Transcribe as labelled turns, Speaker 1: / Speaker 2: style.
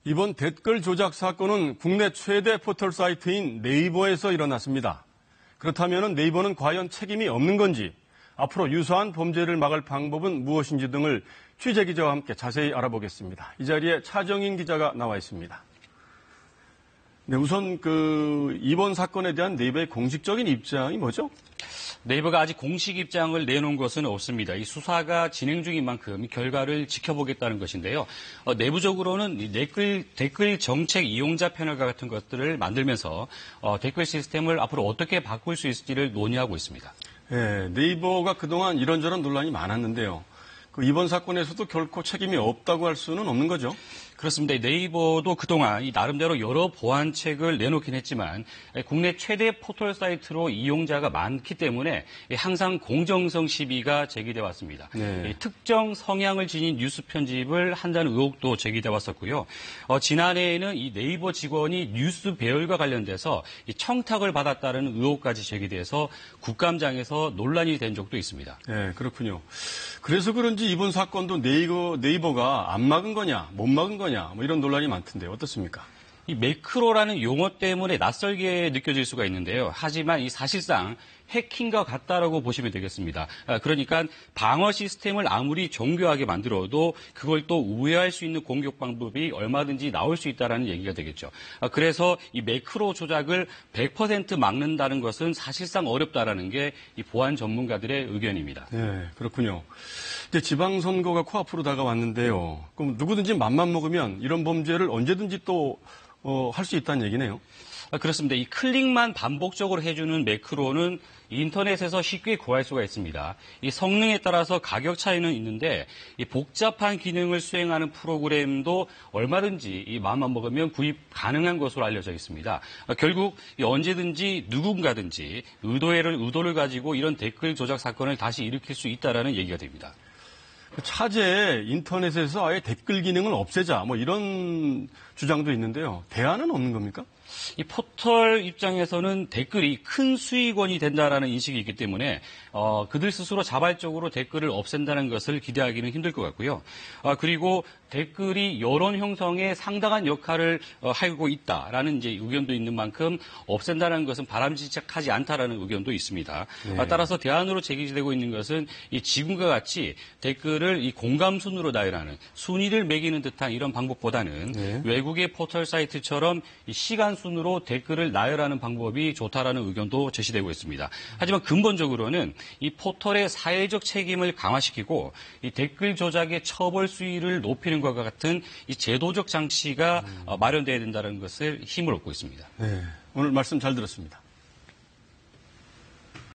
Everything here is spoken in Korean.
Speaker 1: 이번 댓글 조작 사건은 국내 최대 포털 사이트인 네이버에서 일어났습니다. 그렇다면 네이버는 과연 책임이 없는 건지, 앞으로 유사한 범죄를 막을 방법은 무엇인지 등을 취재 기자와 함께 자세히 알아보겠습니다. 이 자리에 차정인 기자가 나와 있습니다. 네, 우선 이번 사건에 대한 네이버의 공식적인 입장이 뭐죠?
Speaker 2: 네이버가 아직 공식 입장을 내놓은 것은 없습니다. 이 수사가 진행 중인 만큼 결과를 지켜보겠다는 것인데요. 내부적으로는 이 댓글 정책 이용자 패널과 같은 것들을 만들면서 댓글 시스템을 앞으로 어떻게 바꿀 수 있을지를 논의하고 있습니다.
Speaker 1: 네, 네이버가 그동안 이런저런 논란이 많았는데요. 이번 사건에서도 결코 책임이 없다고 할 수는 없는 거죠?
Speaker 2: 그렇습니다. 네이버도 그동안 이 나름대로 여러 보완책을 내놓긴 했지만 국내 최대 포털 사이트로 이용자가 많기 때문에 항상 공정성 시비가 제기돼 왔습니다.
Speaker 1: 네.
Speaker 2: 특정 성향을 지닌 뉴스 편집을 한다는 의혹도 제기돼 왔었고요. 지난해에는 이 네이버 직원이 뉴스 배열과 관련돼서 청탁을 받았다는 의혹까지 제기돼서 국감장에서 논란이 된 적도 있습니다.
Speaker 1: 네, 그렇군요. 그래서 그런지 이번 사건도 네이버가 안 막은 거냐, 못 막은 거냐, 뭐 이런 논란이 많던데 어떻습니까?
Speaker 2: 이 매크로라는 용어 때문에 낯설게 느껴질 수가 있는데요. 하지만 이 사실상 해킹과 같다라고 보시면 되겠습니다. 그러니까 방어 시스템을 아무리 정교하게 만들어도 그걸 또 우회할 수 있는 공격 방법이 얼마든지 나올 수 있다는 얘기가 되겠죠. 그래서 이 매크로 조작을 100% 막는다는 것은 사실상 어렵다라는 게 이 보안 전문가들의 의견입니다.
Speaker 1: 네, 그렇군요. 이제 지방선거가 코앞으로 다가왔는데요. 그럼 누구든지 맘만 먹으면 이런 범죄를 언제든지 또 할 수 있다는 얘기네요.
Speaker 2: 그렇습니다. 이 클릭만 반복적으로 해주는 매크로는 인터넷에서 쉽게 구할 수가 있습니다. 이 성능에 따라서 가격 차이는 있는데 이 복잡한 기능을 수행하는 프로그램도 얼마든지 이 마음만 먹으면 구입 가능한 것으로 알려져 있습니다. 결국 언제든지 누군가든지 의도를 가지고 이런 댓글 조작 사건을 다시 일으킬 수 있다라는 얘기가 됩니다.
Speaker 1: 차제에 인터넷에서 아예 댓글 기능을 없애자 뭐 이런 주장도 있는데요. 대안은 없는 겁니까?
Speaker 2: 이 포털 입장에서는 댓글이 큰 수익원이 된다라는 인식이 있기 때문에 그들 스스로 자발적으로 댓글을 없앤다는 것을 기대하기는 힘들 것 같고요. 그리고 댓글이 여론 형성에 상당한 역할을 하고 있다라는 이제 의견도 있는 만큼 없앤다는 것은 바람직하지 않다라는 의견도 있습니다.
Speaker 1: 네.
Speaker 2: 따라서 대안으로 제기되고 있는 것은 이 지금과 같이 댓글을 이 공감 순으로 나열하는 순위를 매기는 듯한 이런 방법보다는
Speaker 1: 네.
Speaker 2: 외국의 포털 사이트처럼 이 시간 순으로 댓글을 나열하는 방법이 좋다라는 의견도 제시되고 있습니다. 하지만 근본적으로는 이 포털의 사회적 책임을 강화시키고 이 댓글 조작의 처벌 수위를 높이는 것과 같은 이 제도적 장치가 마련돼야 된다는 것을 힘을 얻고 있습니다.
Speaker 1: 네, 오늘 말씀 잘 들었습니다.